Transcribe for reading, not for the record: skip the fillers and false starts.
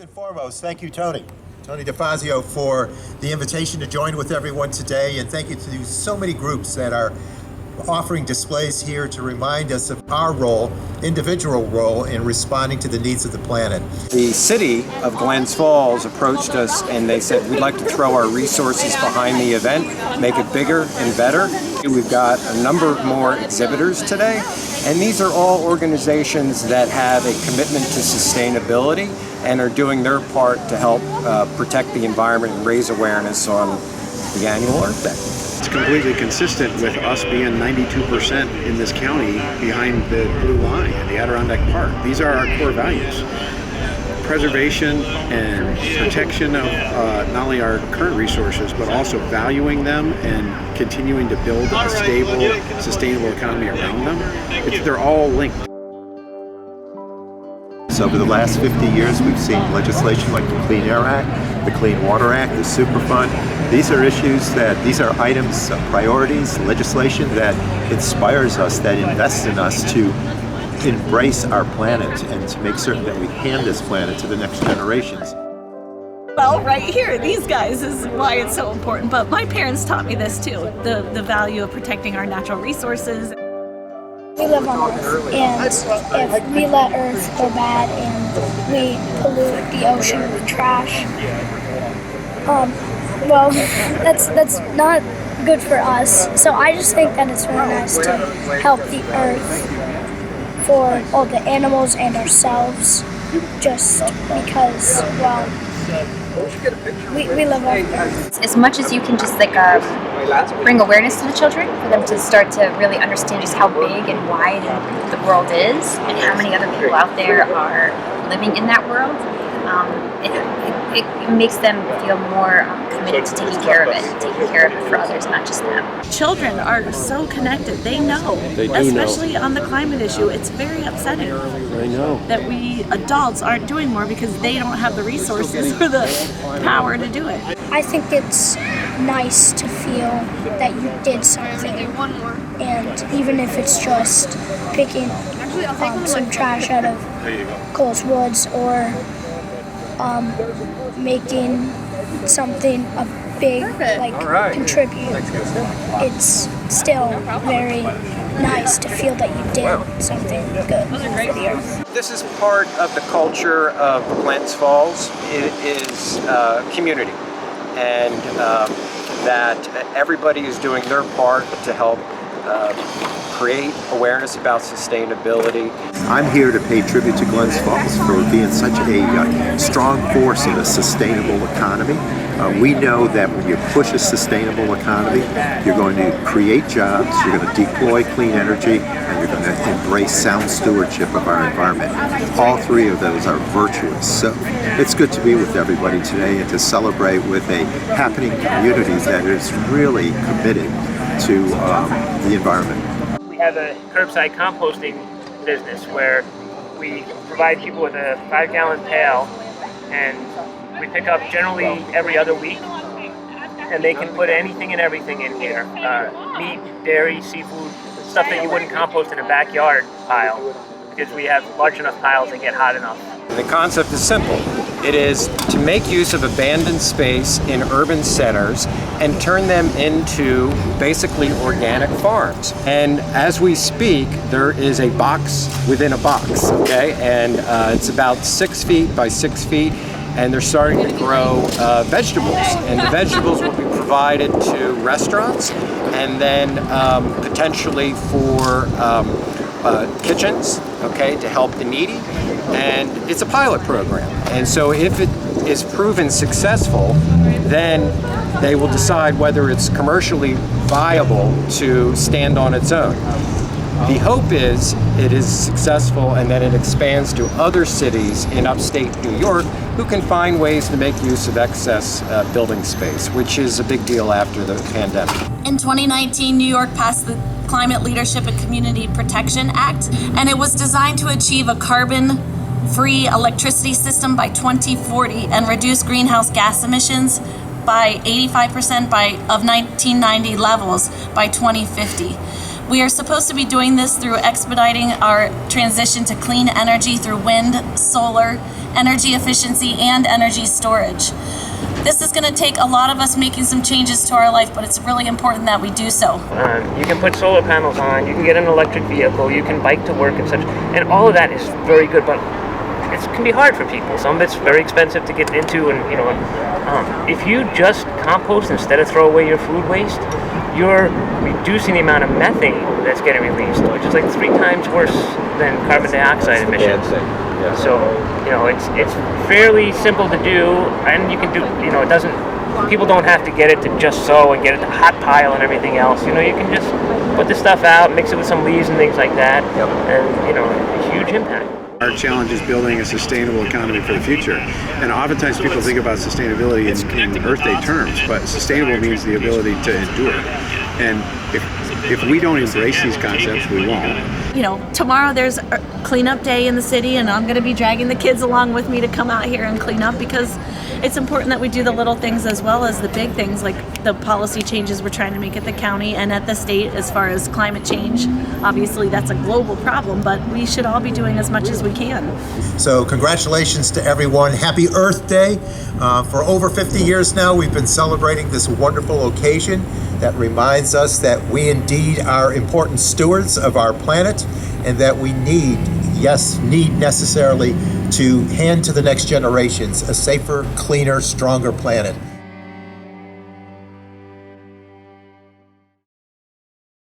and foremost, thank you, Tony DeFazio, for the invitation to join with everyone today, and thank you to so many groups that are offering displays here to remind us of our role, individual role, in responding to the needs of the planet. The city of Glens Falls approached us and they said, we'd like to throw our resources behind the event, make it bigger and better. We've got a number more exhibitors today, and these are all organizations that have a commitment to sustainability and are doing their part to help protect the environment and raise awareness on the annual Earth Day. It's completely consistent with us being 92% in this county behind the blue line at the Adirondack Park. These are our core values. Preservation and protection of not only our current resources, but also valuing them and continuing to build a stable, sustainable economy around them. They're all linked. So over the last 50 years, we've seen legislation like the Clean Air Act, the Clean Water Act, the Superfund. These are items, priorities, legislation that inspires us, that invests in us to embrace our planet and to make certain that we hand this planet to the next generations. Well, right here, these guys is why it's so important. But my parents taught me this too, the value of protecting our natural resources. We live on Earth, and if we let Earth go bad and we pollute the ocean with trash, well, that's not good for us. So I just think that it's really nice to help the Earth for all the animals and ourselves, just because, well, we live on Earth. As much as you can just bring awareness to the children, for them to start to really understand just how big and wide the world is and how many other people out there are living in that world, it makes them feel more committed to taking care of it for others, not just them. Children are so connected. They know, especially on the climate issue. It's very upsetting that we adults aren't doing more because they don't have the resources or the power to do it. I think it's nice to feel that you did something, and even if it's just picking some trash out of Cole's Woods or making something a big contribute, it's still very nice to feel that you did something good for the Earth. This is part of the culture of Glens Falls. It is community, and that everybody is doing their part to help create awareness about sustainability. I'm here to pay tribute to Glens Falls for being such a strong force in a sustainable economy. We know that when you push a sustainable economy, you're going to create jobs, you're going to deploy clean energy, and you're going to embrace sound stewardship of our environment. All three of those are virtuous. So it's good to be with everybody today and to celebrate with a happening community that is really committed to the environment. We have a curbside composting business where we provide people with a 5-gallon pail, and we pick up generally every other week, and they can put anything and everything in here. Meat, dairy, seafood, stuff that you wouldn't compost in a backyard pile, because we have large enough piles that get hot enough. The concept is simple. It is to make use of abandoned space in urban centers and turn them into basically organic farms. And as we speak, there is a box within a box, okay? And it's about 6 feet by 6 feet, and they're starting to grow vegetables. And the vegetables will be provided to restaurants and then potentially for kitchens, okay, to help the needy. And it's a pilot program. And so if it is proven successful, then they will decide whether it's commercially viable to stand on its own. The hope is it is successful and then it expands to other cities in upstate New York who can find ways to make use of excess building space, which is a big deal after the pandemic. In 2019, New York passed the Climate Leadership and Community Protection Act, and it was designed to achieve a carbon-free electricity system by 2040 and reduce greenhouse gas emissions by 85% of 1990 levels by 2050. We are supposed to be doing this through expediting our transition to clean energy through wind, solar, energy efficiency, and energy storage. This is going to take a lot of us making some changes to our life, but it's really important that we do so. You can put solar panels on, you can get an electric vehicle, you can bike to work and such, and all of that is very good, but it can be hard for people. Some of it's very expensive to get into, and if you just compost instead of throw away your food waste, you're reducing the amount of methane that's getting released, which is like 3 times worse than carbon dioxide emissions. So, it's fairly simple to do, and you can do, it doesn't, people don't have to get it to just sow and get it to hot pile and everything else. You can just put the stuff out, mix it with some leaves and things like that, and, a huge impact. Our challenge is building a sustainable economy for the future. And oftentimes people think about sustainability in Earth Day terms, but sustainable means the ability to endure. And if we don't embrace these concepts, we won't. Tomorrow there's a cleanup day in the city, and I'm going to be dragging the kids along with me to come out here and clean up, because it's important that we do the little things as well as the big things, like the policy changes we're trying to make at the county and at the state as far as climate change. Obviously that's a global problem, but we should all be doing as much as we can. So congratulations to everyone. Happy Earth Day. For over 50 years now, we've been celebrating this wonderful occasion that reminds us that we indeed are important stewards of our planet, and that we need necessarily to hand to the next generations a safer, cleaner, stronger planet.